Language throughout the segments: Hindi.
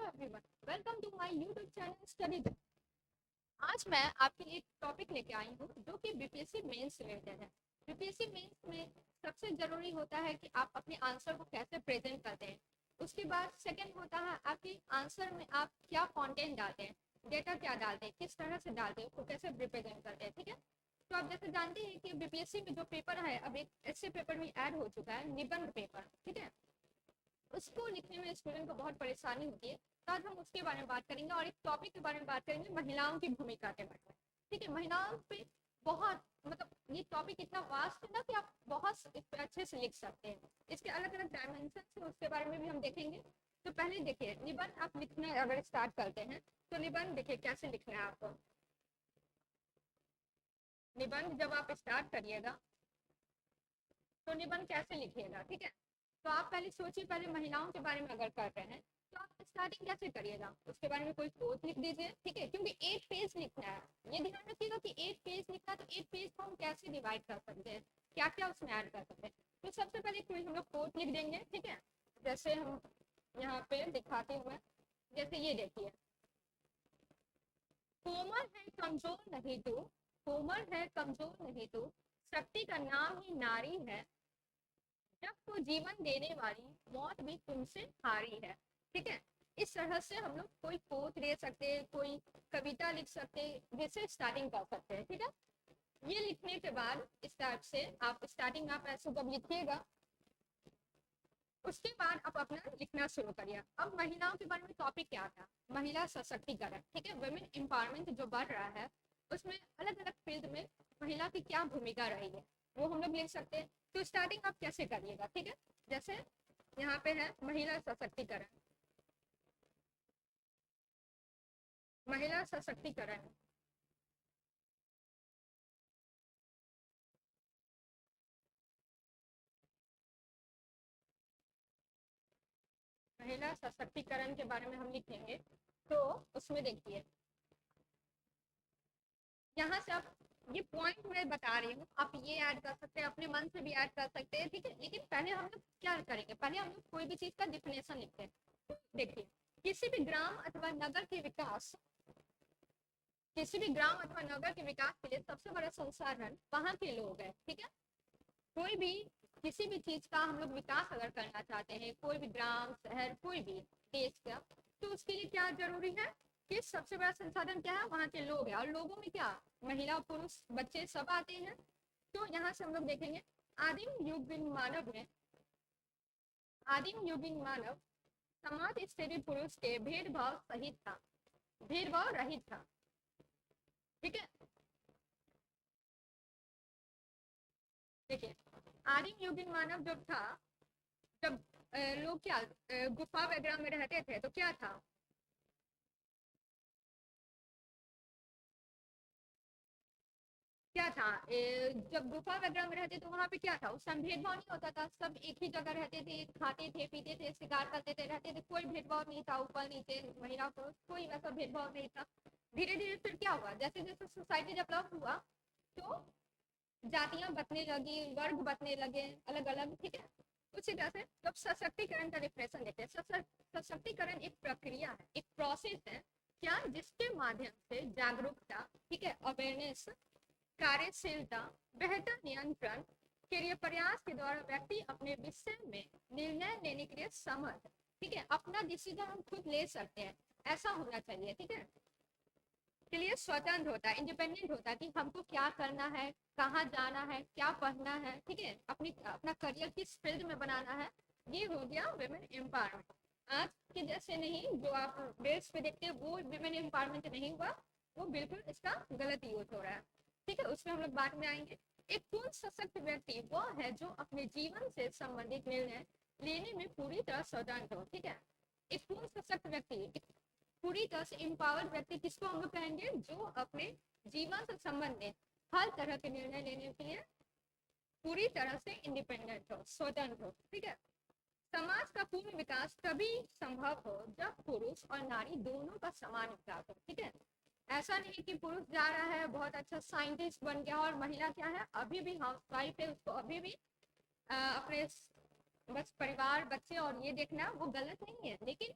Everyone, welcome to my YouTube channel study. आज मैं आपके लिए एक टॉपिक लेके आई हूँ जो कि बीपीएससी मेंस रिलेटेड है। बीपीएससी मेंस में सबसे जरूरी होता है कि आप अपने आंसर को कैसे प्रेजेंट करते हैं। उसके बाद सेकंड होता है आपके आंसर में आप क्या कंटेंट डालते हैं, डेटा क्या डालते हैं, किस तरह से डालते हैं, उसको कैसे रिप्रेजेंट करते हैं। ठीक है, तो आप जैसे जानते हैं कि बीपीएससी में जो पेपर है अब एक ऐसे पेपर में ऐड हो चुका है, निबंध पेपर। ठीक है, उसको लिखने में स्टूडेंट को बहुत परेशानी होती है। तो आज हम उसके बारे में बात करेंगे और एक टॉपिक के बारे में बात करेंगे, महिलाओं की भूमिका के बारे में। ठीक है, महिलाओं पे बहुत मतलब ये टॉपिक इतना वास्ट है ना कि आप बहुत इस पे अच्छे से लिख सकते हैं। इसके अलग अलग डायमेंशन है, उसके बारे में भी हम देखेंगे। तो पहले देखिए, निबंध आप लिखना अगर स्टार्ट करते हैं तो निबंध देखिए कैसे लिखना है आपको। निबंध जब आप स्टार्ट करिएगा तो निबंध कैसे लिखिएगा। ठीक है, तो आप पहले सोचिए, पहले महिलाओं के बारे में अगर कर रहे हैं तो आप स्टार्टिंग कैसे करिएगा, उसके बारे में कोई कोट लिख दीजिए। ठीक है, क्योंकि 8 पेज लिखना है। ये ध्यान रखिएगा कि 8 पेज लिखना है, तो 8 पेज को हम कैसे डिवाइड कर सकते हैं, क्या क्या उसमें ऐड कर सकते हैं। तो सबसे पहले कोई हम लोग कोट लिख देंगे। ठीक है, जैसे हम यहाँ पे दिखाते हुए, जैसे ये देखिए, कोमल है कमजोर नहीं तो, कोमल है कमजोर नहीं तो, शक्ति का नाम ही नारी है, जब को जीवन देने वाली मौत भी तुमसे हारी है। ठीक है, इस तरह से हम लोग कोई कोट ले सकते हैं, कोई कविता लिख सकते हैं, जैसे स्टार्टिंग कर सकते हैं। ठीक है, ये लिखने के बाद स्टार्ट से आप स्टार्टिंग आप ऐसे जब लिखिएगा, उसके बाद आप अपना लिखना शुरू करिए। अब महिलाओं के बारे में टॉपिक क्या था, महिला सशक्तिकरण। ठीक है, वुमेन एम्पावरमेंट जो बढ़ रहा है, उसमें अलग अलग फील्ड में महिला की क्या भूमिका रही है वो हम लोग लिख सकते हैं। तो स्टार्टिंग आप कैसे करिएगा। ठीक है, जैसे यहाँ पे है महिला सशक्तिकरण, महिला सशक्तिकरण, महिला सशक्तिकरण के बारे में हम लिखेंगे। तो उसमें देखिए, यहाँ से आप ये पॉइंट मैं बता रही हूँ, आप ये ऐड कर सकते हैं, अपने मन से भी ऐड कर सकते हैं। ठीक है, लेकिन पहले हम लोग क्या करेंगे, पहले हम लोग कोई भी चीज का डिफिनेशन लिखते हैं। देखिए, किसी भी ग्राम अथवा नगर के विकास, किसी भी ग्राम अथवा नगर के विकास के लिए सबसे बड़ा संसाधन वहाँ के लोग हैं। ठीक है, कोई भी किसी भी चीज का हम लोग विकास अगर करना चाहते हैं, कोई भी ग्राम शहर कोई भी देश का, तो उसके लिए क्या जरूरी है कि सबसे बड़ा संसाधन क्या है, वहाँ के लोग हैं। और लोगों में क्या, महिला पुरुष बच्चे सब आते हैं। तो यहाँ से हम लोग देखेंगे, आदिम युगीन मानव में, आदिम युगीन मानव समाज स्त्री पुरुष के भेदभाव सहित था, भेदभाव रहित था। ठीक है, देखिए, आदिम युगीन मानव जो था, जब लोग क्या गुफा वगैरह में रहते थे तो क्या था, क्या था जब गुफा वगैरह में रहते तो वहां पे क्या था, उस समय भेदभाव नहीं होता था, सब एक ही जगह रहते थे, खाते थे पीते थे शिकार करते थे रहते थे, कोई भेदभाव नहीं था, ऊपर नीचे महिला पुरुष कोई वैसा भेदभाव नहीं था। धीरे धीरे फिर क्या हुआ, जैसे जैसे सोसाइटी डेवलप हुआ तो जातियां बंटने लगी, वर्ग बंटने लगे अलग अलग। ठीक है, उसी तरह से जब सशक्तिकरण का डिफिनेशन देते हैं, सशक्तिकरण एक प्रक्रिया है, एक प्रोसेस है क्या, जिसके माध्यम से जागरूकता, ठीक है, अवेयरनेस, कार्यशीलता, बेहतर नियंत्रण के लिए प्रयास के द्वारा व्यक्ति अपने विषय में निर्णय लेने के लिए समर्थ, ठीक है, अपना डिसीजन हम खुद ले सकते हैं, ऐसा होना चाहिए। ठीक है, के लिए स्वतंत्र होता है, इंडिपेंडेंट होता है कि हमको क्या करना है, कहाँ जाना है, क्या पढ़ना है। ठीक है, अपनी अपना करियर किस फील्ड में बनाना है, ये हो गया वुमेन एम्पावरमेंट। आज के जैसे नहीं, जो आप बेस पे देखते हैं वो वुमेन एम्पावरमेंट नहीं हुआ, वो बिल्कुल इसका गलत यूज हो रहा है। ठीक है, उसमें हम लोग बाद में आएंगे। एक पूर्ण सशक्त व्यक्ति वो है जो अपने जीवन से संबंधित निर्णय लेने में पूरी तरह स्वतंत्र हो। ठीक है, एक पूर्ण सशक्त व्यक्ति, पूरी तरह से एम्पावर्ड व्यक्ति किसको हम लोग कहेंगे, जो अपने जीवन से संबंधित हर तरह के निर्णय लेने के लिए पूरी तरह से इंडिपेंडेंट हो, स्वतंत्र हो। ठीक है, समाज का पूर्ण विकास तभी संभव हो जब पुरुष और नारी दोनों का समान विकास हो। ठीक है, ऐसा नहीं कि पुरुष जा रहा है बहुत अच्छा साइंटिस्ट बन गया और महिला क्या है, अभी भी हाउस वाइफ है, उसको अभी भी अपने बस परिवार बच्चे और ये देखना वो गलत नहीं है, लेकिन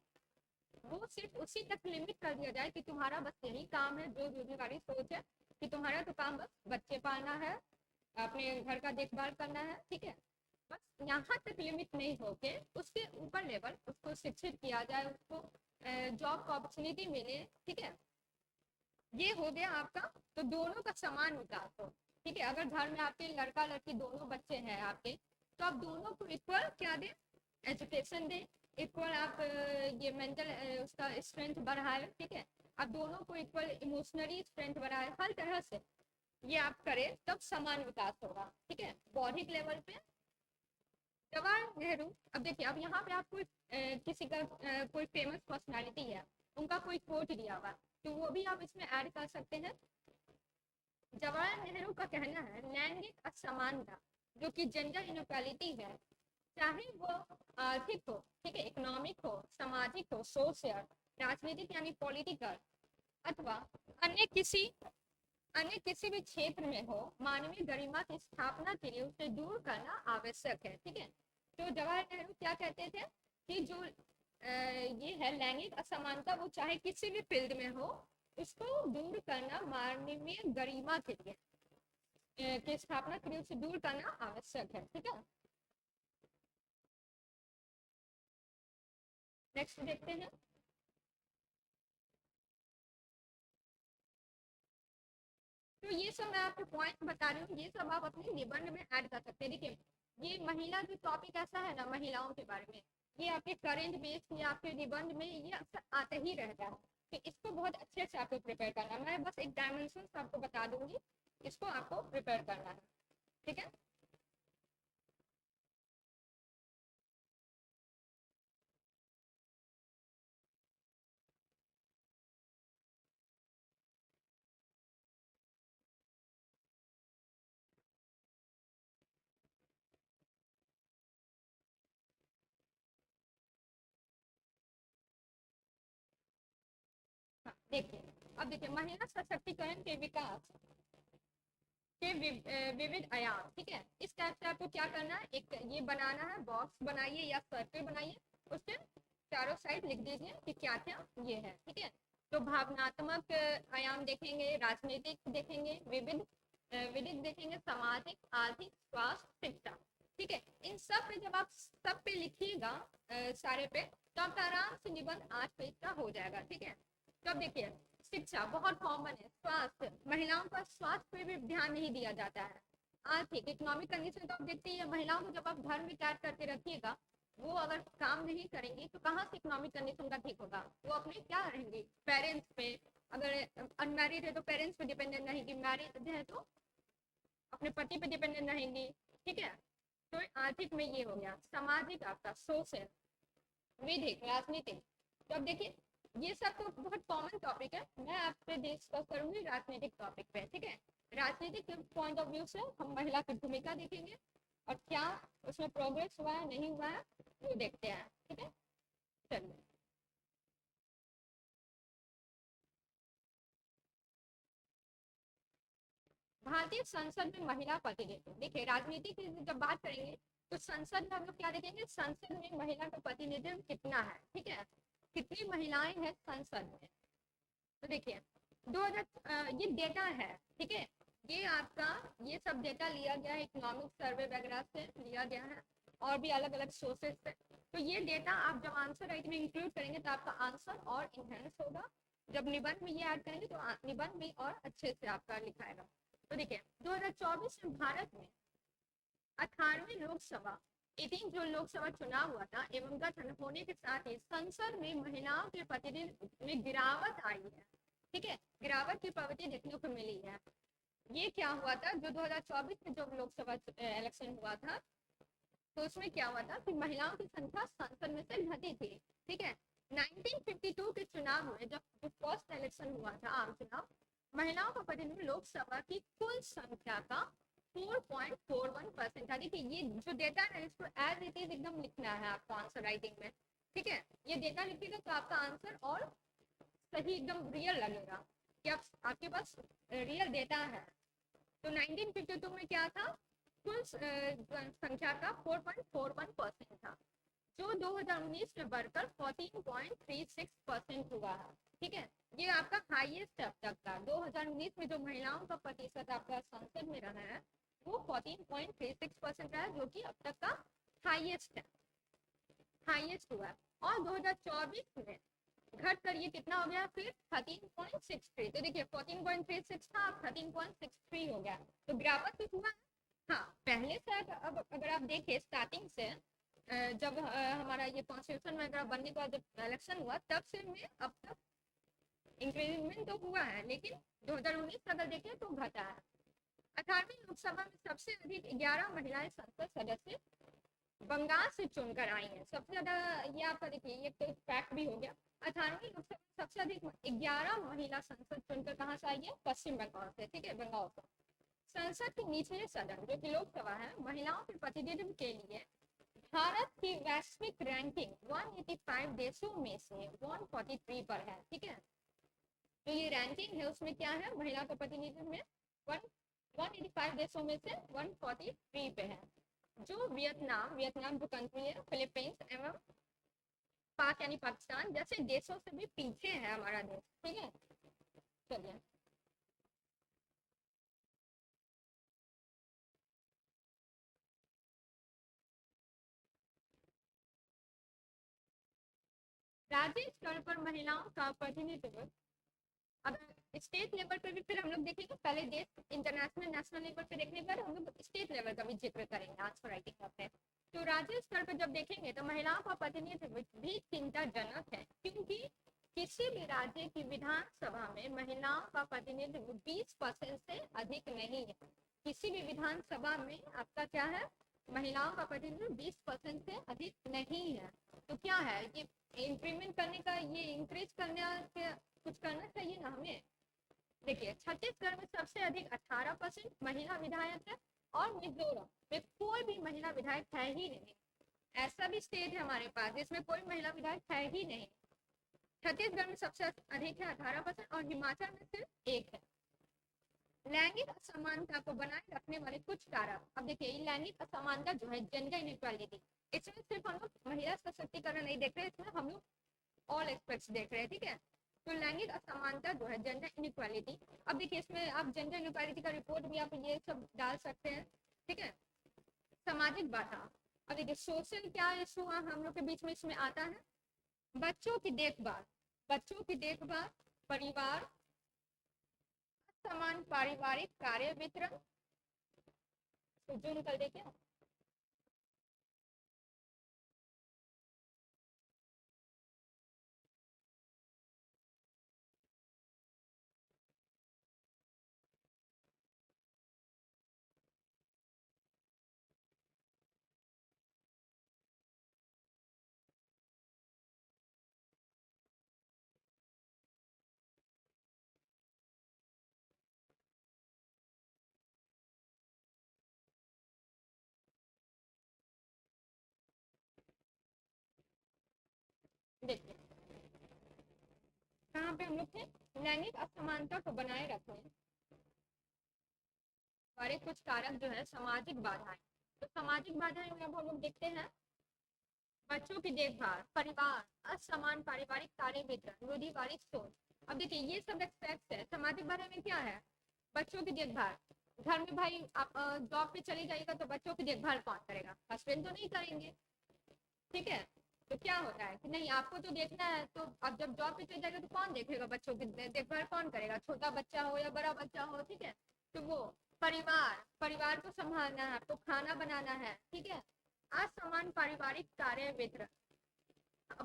वो सिर्फ उसी तक लिमिट कर दिया जाए कि तुम्हारा बस यही काम है, जो रोजगारी सोच है कि तुम्हारा तो काम बस बच्चे पालना है, अपने घर का देखभाल करना है, ठीक है, बस यहाँ तक लिमिट नहीं होके उसके ऊपर लेवल उसको शिक्षित किया जाए, उसको जॉब का अपॉर्चुनिटी मिले, ठीक है, ये हो गया आपका। तो दोनों का समान विकास हो, ठीक है, अगर घर में आपके लड़का लड़की दोनों बच्चे हैं आपके, तो आप दोनों को इक्वल क्या दें, एजुकेशन दें, इक्वल आप ये मेंटल उसका स्ट्रेंथ बढ़ाए, ठीक है, आप दोनों को इक्वल इमोशनली स्ट्रेंथ बढ़ाए, हर तरह से ये आप करें, तब समान विकास होगा, ठीक है। बौद्धिक लेवल पे जवाहरलाल नेहरू, अब देखिए, अब यहाँ पे आप कोई किसी का कोई फेमस पर्सनालिटी है, उनका कोई कोट दिया हुआ, तो वो भी आप इसमें ऐड कर सकते हैं। जवाहरलाल नेहरू का कहना है लैंगिक असमानता जो कि जेंडर इनक्वालिटी है, चाहे वो आर्थिक हो, ठीक है, इकोनॉमिक हो, सामाजिक हो, सोशल, राजनीतिक यानी पॉलिटिकल, अथवा अन्य किसी भी क्षेत्र में हो, मानवीय गरिमा की स्थापना के लिए उसे दूर करना आवश्यक है, ठीक है। तो जवाहरलाल नेहरू क्या कहते थे कि जो ये है लैंगिक असमानता, वो चाहे किसी भी फील्ड में हो, उसको दूर करना मानवीय गरिमा के लिए की स्थापना के लिए उसे दूर करना आवश्यक है, ठीक है। नेक्स्ट देखते हैं। तो ये सब मैं आपको पॉइंट बता रही हूँ, ये सब आप अपने निबंध में ऐड कर सकते हैं। देखिए, ये महिला जो टॉपिक ऐसा है ना, महिलाओं के बारे में, ये आपके करेंट बेस या आपके निबंध में ये अक्सर आते ही रहता है, तो इसको बहुत अच्छे से आपको प्रिपेयर करना है। मैं बस एक डायमेंशन आपको बता दूंगी, इसको आपको प्रिपेयर करना है, ठीक है। हाँ, देखिए, अब देखिए, महिला सशक्तिकरण के विकास के विविध आयाम, ठीक है, इस टाइप से आपको क्या करना है, एक ये बनाना है, बॉक्स बनाइए या सर्कल बनाइए, उससे चारों साइड लिख दीजिए कि क्या क्या ये है, ठीक है। तो भावनात्मक आयाम देखेंगे, राजनीतिक देखेंगे, विविध देखेंगे, सामाजिक, आर्थिक, स्वास्थ्य, शिक्षा, ठीक है। इन सब पे जब आप सब पे लिखिएगा सारे पे, तो आपका आराम से निबंध 8 पेज का हो जाएगा, ठीक है। तो अब देखिए, शिक्षा बहुत कॉमन है, स्वास्थ्य, महिलाओं का स्वास्थ्य पे भी ध्यान नहीं दिया जाता है, आर्थिक, इकोनॉमिक कंडीशन तो आप देखते ही है, महिलाओं को जब आप घर में टाइट करके रखिएगा, वो अगर काम नहीं करेंगी तो कहाँ से इकोनॉमिक कंडीशन का ठीक होगा, वो अपने क्या रहेंगी, पेरेंट्स पे, अगर अनमैरिड है तो पेरेंट्स पे डिपेंडेंट रहेंगी, मैरिड है तो अपने पति पे डिपेंडेंट रहेंगी, ठीक है। तो आर्थिक में ये हो गया, सामाजिक आपका सोशल, विधिक, राजनीतिक। तो अब देखिए, ये सब तो बहुत कॉमन टॉपिक है, मैं आपसे डिस्कस करूंगी राजनीतिक टॉपिक पे, ठीक है। राजनीतिक पॉइंट ऑफ व्यू से हम महिला की भूमिका देखेंगे और क्या उसमें प्रोग्रेस हुआ है नहीं हुआ है वो देखते हैं, ठीक है। चलिए, भारतीय संसद में महिला प्रतिनिधित्व, देखिए, राजनीति की जब बात करेंगे तो संसद में हम लोग क्या देखेंगे, संसद में महिला का प्रतिनिधित्व कितना है, ठीक है, कितनी महिलाएं हैं संसद में। तो देखिए, 2000 ये डेटा है, ठीक है, ये आपका ये सब डेटा लिया गया है, इकोनॉमिक सर्वे वगैरह से लिया गया है, और भी अलग अलग सोर्सेज से। तो ये डेटा आप जब आंसर राइट में इंक्लूड करेंगे तो आपका आंसर और इनहेंस होगा, जब निबंध में ये ऐड करेंगे तो निबंध में और अच्छे से आपका लिखाएगा। तो देखिए, 2024 में भारत में 18वीं लोकसभा 18 जो लोकसभा चुनाव हुआ था एवं गठन होने के साथ ही संसद में महिलाओं के प्रतिनिधित्व में गिरावट आई है, ठीक है, गिरावट की प्रवृत्ति देखने को मिली है। ये क्या हुआ था, जो 2024 में जो लोकसभा इलेक्शन हुआ था, तो उसमें क्या हुआ था कि महिलाओं की संख्या संसद में से घटी थी, ठीक है। 1952 के चुनाव में जब फर्स्ट इलेक्शन हुआ था, आम चुनाव, महिलाओं का प्रतिनिधित्व लोकसभा की कुल संख्या का 4.41% था। देखिए, ये जो डेटा है इसको एज इट इज एकदम लिखना है आपको आंसर राइटिंग में, ठीक है। ये डेटा लिखिएगा तो आपका आंसर और सही एकदम रियल लगेगा कि आप आपके पास रियल डेटा है। तो 1952 में क्या था, कुल संख्या का 4.41% था, जो 2019 में बढ़कर 14.36% हुआ है। ठीक है, ये आपका हाईएस्ट अब तक का 2019 में जो महिलाओं का प्रतिशत आपका संसद में रहा है वो 14.36% रहा है, जो कि अब तक का हाईएस्ट है, हाईएस्ट हुआ है। और 2024 में घट कर ये कितना हो गया फिर 13.63। तो देखिए 14.36 था, अब 13.63 हो गया, तो गिरावट तो हुआ है। हाँ, पहले से अब अगर आप देखें स्टार्टिंग से जब हमारा ये कॉन्स्टिट्यूशन वगैरह बनने के बाद जब इलेक्शन हुआ तब से में अब तक इंक्रीजमेंट तो हुआ है, लेकिन 2019 अगर देखें तो घटा है। 18वीं लोकसभा में सबसे अधिक 11 महिलाएं संसद सदस्य बंगाल से चुनकर आई हैं। सबसे ज्यादा ये आपका देखिए ये तो फैक्ट भी हो गया। 18वीं लोकसभा में सबसे अधिक 11 महिला संसद चुनकर कहाँ से आई है? पश्चिम बंगाल से। ठीक है, बंगाल से। संसद के निचले सदन जो कि लोकसभा है, महिलाओं के प्रतिनिधित्व के लिए भारत की वैश्विक रैंकिंग 185 देशों में से 143 पर है। ठीक है, तो ये रैंकिंग है उसमें क्या है, महिला का प्रतिनिधित्व में 185 देशों में से 143 पे है। जो वियतनाम जो कंट्री है, फिलीपींस एवं पाक यानी पाकिस्तान जैसे देशों से भी पीछे है हमारा देश। ठीक है, चलिए राज्य स्तर पर महिलाओं का प्रतिनिधित्व अगर स्टेट लेवल पर भी फिर हम लोग देखेंगे, पहले देश इंटरनेशनल नेशनल लेवल पे देखने पर हम लोग स्टेट लेवल का भी जिक्र करेंगे आंसर राइटिंग करते हैं। तो राज्य स्तर पर जब देखेंगे तो महिलाओं का प्रतिनिधित्व भी चिंताजनक है, क्योंकि किसी भी राज्य की विधानसभा में महिलाओं का प्रतिनिधित्व 20% से अधिक नहीं है। किसी भी विधानसभा में आपका क्या है, महिलाओं का प्रतिनिधित्व 20% से अधिक नहीं है। तो क्या है ये इंक्रीमेंट करने का, ये इंक्रीज करने के कुछ करना चाहिए ना हमें। देखिए छत्तीसगढ़ में सबसे अधिक 18% महिला विधायक है और मिजोरम में कोई भी महिला विधायक है ही नहीं। ऐसा भी स्टेट है हमारे पास जिसमें कोई महिला विधायक है ही नहीं। छत्तीसगढ़ में सबसे अधिक है 18% और हिमाचल में सिर्फ एक है। लैंगिक असमानता को बनाए रखने वाले कुछ कारक, अब देखिए लैंगिक असमानता जो है जेंडर इनइक्वालिटी, इसमें सिर्फ हम लोग महिला सशक्तिकरण नहीं देख रहे, इसमें हम लोग ऑल एस्पेक्ट्स देख रहे हैं। ठीक है, तो लैंगिक असमानता जो है जेंडर इनइक्वालिटी, अब देखिए इसमें आप जेंडर इनइक्वालिटी का रिपोर्ट भी आप ये सब डाल सकते हैं। ठीक है, सामाजिक बाधा, अब देखिए सोशल क्या इशू हम लोग के बीच में इसमें आता है, बच्चों की देखभाल, बच्चों की देखभाल, परिवार, समान पारिवारिक कार्य वितरण, तो जूम कर दे क्या। देखिए कहाँ पे हम लोग थे, लैंगिक असमानता को बनाए रखने वाले कुछ कारक जो है सामाजिक बाधाएं। तो सामाजिक बाधाएं में अब हम लोग देखते हैं बच्चों की देखभाल, परिवार, असमान पारिवारिक कार्य वितरण, रूढ़िवादित सोच। अब देखिए ये सब एक्सपेक्ट्स है। सामाजिक बारे में क्या है, बच्चों की देखभाल, घर में भाई आप जॉब पे चले जाइएगा तो बच्चों की देखभाल कौन करेगा, हस्बैंड तो नहीं करेंगे। ठीक है, तो क्या होता है कि नहीं आपको तो देखना है, तो अब जब जॉब पे चले जाएगा तो कौन देखेगा, बच्चों की देखभाल कौन करेगा, छोटा बच्चा हो या बड़ा बच्चा हो। ठीक है, तो वो परिवार, परिवार को संभालना है, आपको खाना बनाना है। ठीक है, असमान पारिवारिक कार्य वितरण,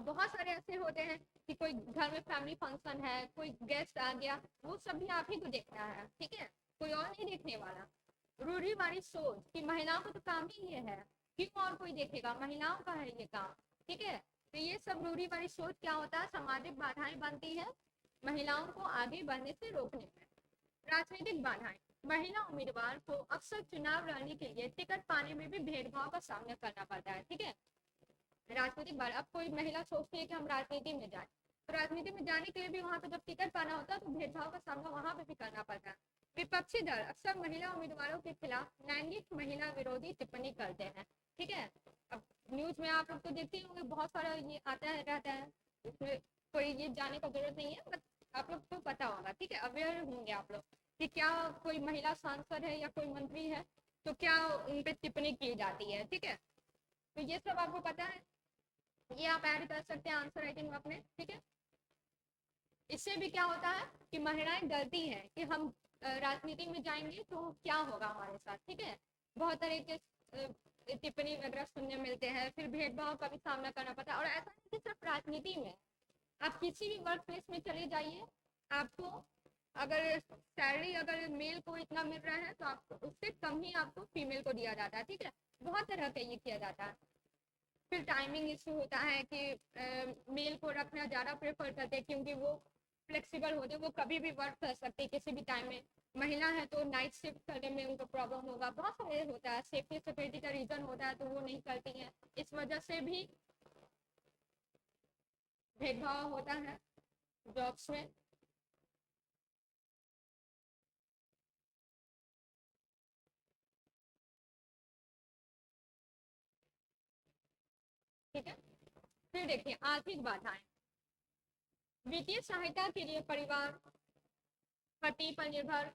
बहुत सारे ऐसे होते हैं कि कोई घर में फैमिली फंक्शन है, कोई गेस्ट आ गया, वो सब भी आप ही को देखना है। ठीक है, कोई और नहीं देखने वाला। रूढ़िवादी सोच कि महिलाओं को तो काम ही ये है, क्यों और कोई देखेगा, महिलाओं का है ये काम। ठीक है, तो ये सब रूढ़िवादी सोच क्या होता है, सामाजिक बाधाएं बनती है महिलाओं को आगे बढ़ने से रोकने में। राजनीतिक बाधाएं, महिला उम्मीदवार को अक्सर चुनाव लड़ने के लिए टिकट पाने में भी भेदभाव का सामना करना पड़ता है। ठीक है, राजनीतिक बार अब कोई महिला सोचती है कि हम राजनीति में जाए, तो राजनीति में जाने के लिए भी वहां पे जब टिकट पाना होता है तो भेदभाव का सामना वहां पे भी करना पड़ता है। विपक्षी दल अक्सर महिला उम्मीदवारों के खिलाफ लैंगिक महिला विरोधी टिप्पणी करते हैं। ठीक है, अब न्यूज में आप लोग तो देखते ही होंगे, बहुत सारा ये आता है रहता है, उसमें कोई ये जाने का जरूरत नहीं है, बस आप लोग को पता होगा, ठीक है, अवेयर होंगे आप लोग कि क्या कोई महिला सांसद है या कोई मंत्री है तो क्या उन पे टिप्पणी की जाती है, ठीक है। तो ये सब आपको पता है, ये आप ऐड कर सकते हैं आंसर राइटिंग में अपने, ठीक है। इससे भी क्या होता है कि महिलाएं डरती हैं कि हम राजनीति में जाएंगे तो क्या होगा हमारे साथ, ठीक है। बहुत तरह के टिप्पणी वगैरह सुनने मिलते हैं, फिर भेदभाव का भी सामना करना पड़ता है। और ऐसा नहीं कि सिर्फ राजनीति में, आप किसी भी वर्क प्लेस में चले जाइए, आपको अगर सैलरी अगर मेल को इतना मिल रहा है तो आपको उससे कम ही आपको फीमेल को दिया जाता है, ठीक है। बहुत तरह का ये किया जाता है। फिर टाइमिंग इशू होता है कि मेल को रखना ज़्यादा प्रेफर करते हैं क्योंकि वो फ्लेक्सिबल होते हैं, वो कभी भी वर्क कर सकते हैं किसी भी टाइम में। महिला है तो नाइट शिफ्ट करने में उनको प्रॉब्लम होगा, बहुत सारे होता है, सेफ्टी सिक्योरिटी का रीजन होता है तो वो नहीं करती हैं, इस वजह से भी भेदभाव होता है जॉब्स में। ठीक है, फिर देखिए आर्थिक बाधाएं। वित्तीय सहायता के लिए परिवार पति पर निर्भर,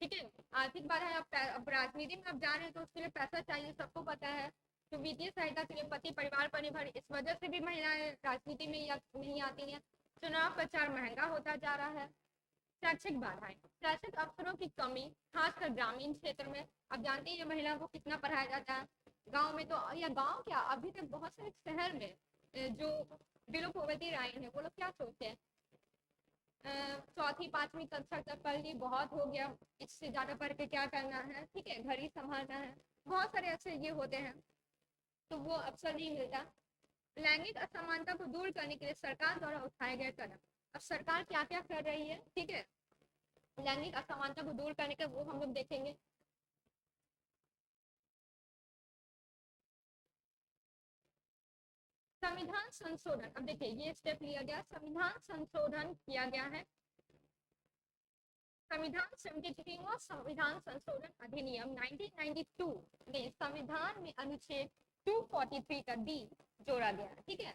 ठीक है। आर्थिक बाधा है, अब राजनीति में अब जा रहे हैं तो उसके लिए पैसा चाहिए, सबको पता है। तो वित्तीय सहायता के लिए पति परिवार पर निर्भर, इस वजह से भी महिलाएं राजनीति में नहीं आती हैं। चुनाव प्रचार महंगा होता जा रहा है। शैक्षिक बाधाएं, शैक्षिक अवसरों की कमी, खासकर ग्रामीण क्षेत्र में। अब जानते हैं महिला को कितना पढ़ाया जाता है, गांव में तो, या गांव क्या, अभी तक बहुत सारे शहर में जो बिलो पॉवर्टी लाइन है वो लोग क्या सोचते हैं, चौथी पांचवी कक्षा तक कर ली, बहुत हो गया, इससे ज्यादा पढ़ के क्या करना है, ठीक है, घर ही संभालना है। बहुत सारे ऐसे ये होते हैं, तो वो अवसर नहीं मिलता। लैंगिक असमानता को दूर करने के लिए सरकार द्वारा उठाए गए कदम। अब सरकार क्या क्या कर रही है, ठीक है, लैंगिक असमानता को दूर करने के वो हम लोग देखेंगे। संविधान संशोधन, अब देखिए ये स्टेप लिया गया, संविधान संशोधन किया गया है। संविधान 73वां संविधान संशोधन अधिनियम 1992 में संविधान में अनुच्छेद 243 का डी जोड़ा गया, ठीक है।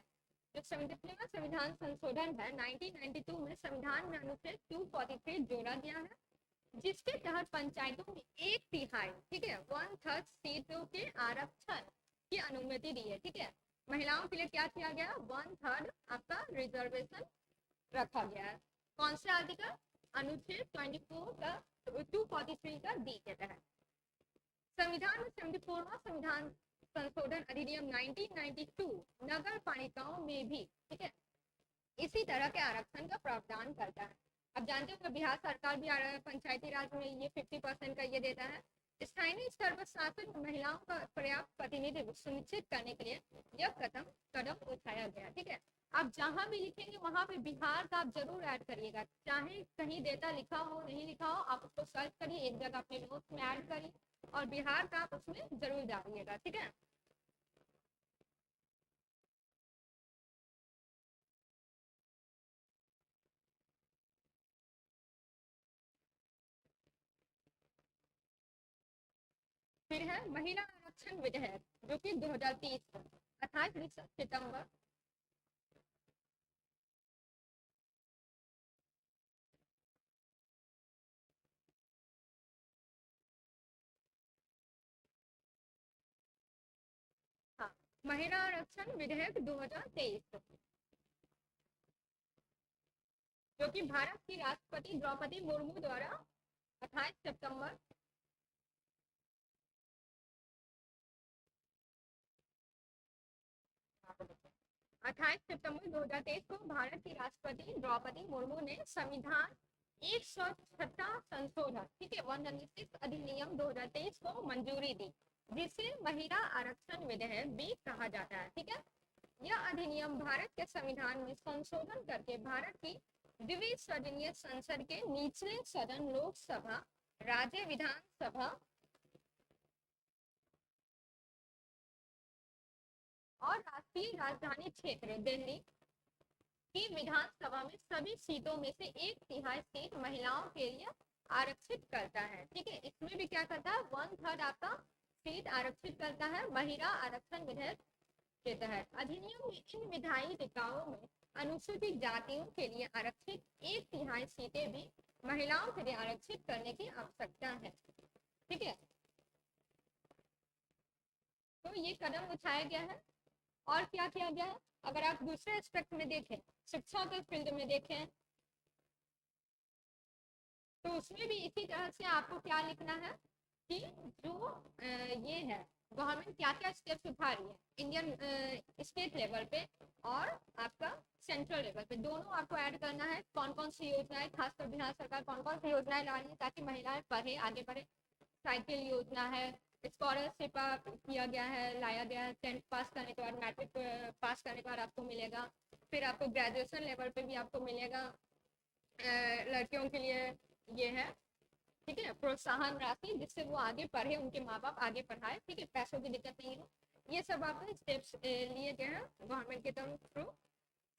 जो 73वां संविधान संशोधन है 1992 में संविधान में अनुच्छेद 243 जोड़ा गया है, जिसके तहत पंचायतों में 1/3, ठीक है, 1/3 सीटों के आरक्षण की अनुमति दी है, ठीक है। महिलाओं के लिए क्या किया गया, 1/3 आपका रिजर्वेशन रखा गया है। कौन से आर्टिकल, अनुच्छेद 24 का 243 का डी के तहत। संविधान में 74वां संविधान संशोधन अधिनियम 1992 नगर पालिकाओं में भी, ठीक है, इसी तरह के आरक्षण का प्रावधान करता है। अब जानते हो बिहार सरकार भी पंचायती राज में ये 50% का ये देता है। स्थानीय स्तर पर शासन में महिलाओं का पर्याप्त प्रतिनिधित्व सुनिश्चित करने के लिए यह कदम उठाया गया, ठीक है। आप जहां भी लिखेंगे वहां पे बिहार का आप जरूर ऐड करिएगा, चाहे कहीं डेटा लिखा हो नहीं लिखा हो, आप उसको सर्च करिए, एक जगह अपने नोट्स में ऐड करिए और बिहार का आप उसमें जरूर डालिएगा, ठीक है। फिर है महिला आरक्षण विधेयक, जो कि 2030 28 सितंबर, हाँ, महिला आरक्षण विधेयक 2023, जो कि भारत की राष्ट्रपति द्रौपदी मुर्मू द्वारा 28 सितंबर 2023 को भारत की राष्ट्रपति द्रौपदी मुर्मू ने संविधान 106 संशोधन, ठीक है, 196 अधिनियम 2023 को मंजूरी दी, जिसे महिला आरक्षण विधेयक भी कहा जाता है, ठीक है। यह अधिनियम भारत के संविधान में संशोधन करके भारत की द्विसदनीय संसद के निचले सदन लोकसभा, राज्य विधानसभा और राष्ट्रीय राजधानी क्षेत्र दिल्ली की विधानसभा में सभी सीटों में से 1/3 सीट महिलाओं के लिए आरक्षित करता है, ठीक है। इसमें भी क्या करता है, 1/3 आपका सीट आरक्षित करता है महिला आरक्षण विधेयक के तहत अधिनियम में इन विधायिकाओं में अनुसूचित जातियों के लिए आरक्षित 1/3 सीटें भी महिलाओं के लिए आरक्षित करने की आवश्यकता है। ठीक है, तो ये कदम उठाया गया है। और क्या किया गया है, अगर आप दूसरे एस्पेक्ट में देखें, शिक्षा के फील्ड में देखें, तो उसमें भी इसी तरह से आपको क्या लिखना है कि जो ये है गवर्नमेंट क्या क्या स्टेप्स उठा रही है इंडियन स्टेट लेवल पे और आपका सेंट्रल लेवल पे, दोनों आपको ऐड करना है। कौन कौन सी योजनाएं, खासकर बिहार सरकार कौन कौन सी योजनाएं ला रही है ताकि महिलाएं पढ़े, आगे बढ़े। साइकिल योजना है, स्कॉलरशिप किया गया है, लाया गया है। 10th पास करने के बाद, मैट्रिक पास करने के बाद आपको मिलेगा। फिर आपको ग्रेजुएशन लेवल पे भी आपको मिलेगा। लड़कियों के लिए ये है, ठीक है, प्रोत्साहन राशि, जिससे वो आगे पढ़े, उनके माँ बाप आगे पढ़ाए। ठीक है, पैसों की दिक्कत नहीं हो। ये सब आपके स्टेप्स लिए गए हैं गवर्नमेंट के थ्रू।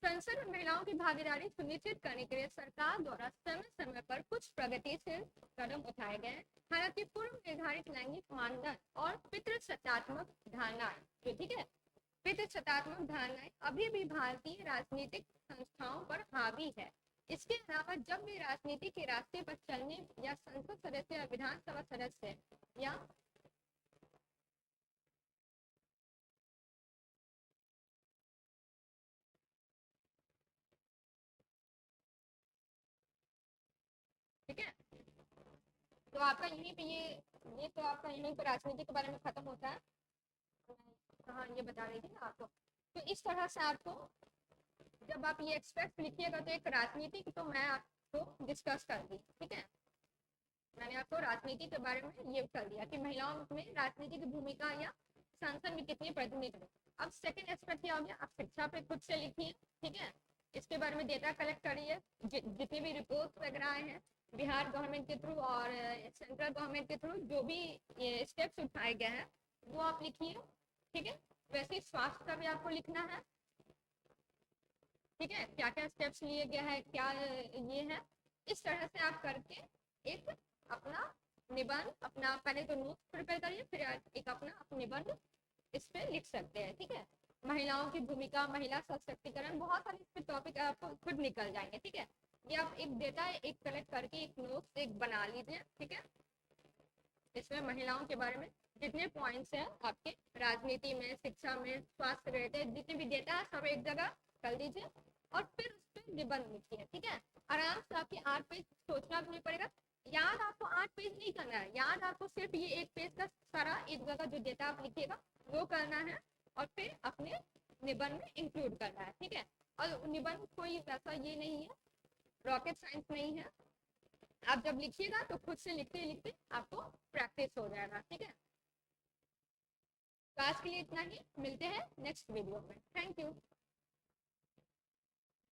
संसद में महिलाओं की भागीदारी सुनिश्चित करने के लिए सरकार द्वारा समय समय पर कुछ प्रगतिशील कदम उठाए गए। हालांकि पूर्व निर्धारित लैंगिक मानदंड और पितृसत्तात्मक धारणाएं, तो ठीक है, पितृसत्तात्मक धारणाएं अभी भी भारतीय राजनीतिक संस्थाओं पर हावी है। इसके अलावा जब भी राजनीति के रास्ते पर चलने या संसद सदस्य या विधानसभा सदस्य या ठीक है, तो आपका यहीं पे ये तो आपका यहीं पे राजनीति के बारे में खत्म होता है। हाँ, ये बता रही थी ना आपको। तो इस तरह से आपको जब आप ये एक्सपेक्ट लिखिएगा तो एक राजनीति तो मैं आपको डिस्कस कर दी। ठीक है, मैंने आपको राजनीति के बारे में ये कर दिया कि महिलाओं में राजनीति की भूमिका या संसद में कितनी प्रतिनिधित्व। अब सेकंड एस्पेक्ट क्या हो गया, आप शिक्षा पे खुद से लिखिए। ठीक है, इसके बारे में डेटा कलेक्ट करिए, जितने भी रिपोर्ट वगैरह आए हैं बिहार गवर्नमेंट के थ्रू और सेंट्रल गवर्नमेंट के थ्रू, जो भी स्टेप्स उठाए गए हैं वो आप लिखिए। ठीक है, वैसे स्वास्थ्य का भी आपको लिखना है। ठीक है, क्या क्या स्टेप्स लिए गए हैं, क्या ये है, इस तरह से आप करके एक अपना निबंध, अपना पहले तो नोट प्रिपेयर करिए, फिर एक अपना निबंध इस पे लिख सकते हैं। ठीक है, महिलाओं की भूमिका, महिला सशक्तिकरण, बहुत सारे इस पे टॉपिक आपको खुद निकल जाएंगे। ठीक है, ये आप एक डेटा एक कलेक्ट करके एक नोट्स एक बना लीजिए। ठीक है, इसमें महिलाओं के बारे में जितने पॉइंट्स हैं आपके राजनीति में, शिक्षा में, स्वास्थ्य रिलेटेड जितने भी डेटा है सब एक जगह कर दीजिए और फिर उस पर निबंध लिखिए। ठीक है, आराम से आपके 8 पेज सोचना भी नहीं पड़ेगा। याद आपको 8 पेज नहीं करना है, याद आपको सिर्फ ये 1 पेज का सारा एक जगह जो डेटा आप लिखिएगा वो करना है और फिर अपने निबंध में इंक्लूड करना है। ठीक है, और निबंध कोई वैसा ये नहीं है, रॉकेट साइंस नहीं है। आप जब लिखिएगा तो खुद से लिखते लिखते आपको प्रैक्टिस हो जाएगा। ठीक है, तो आज के लिए इतना ही, मिलते हैं नेक्स्ट वीडियो में। Thank you.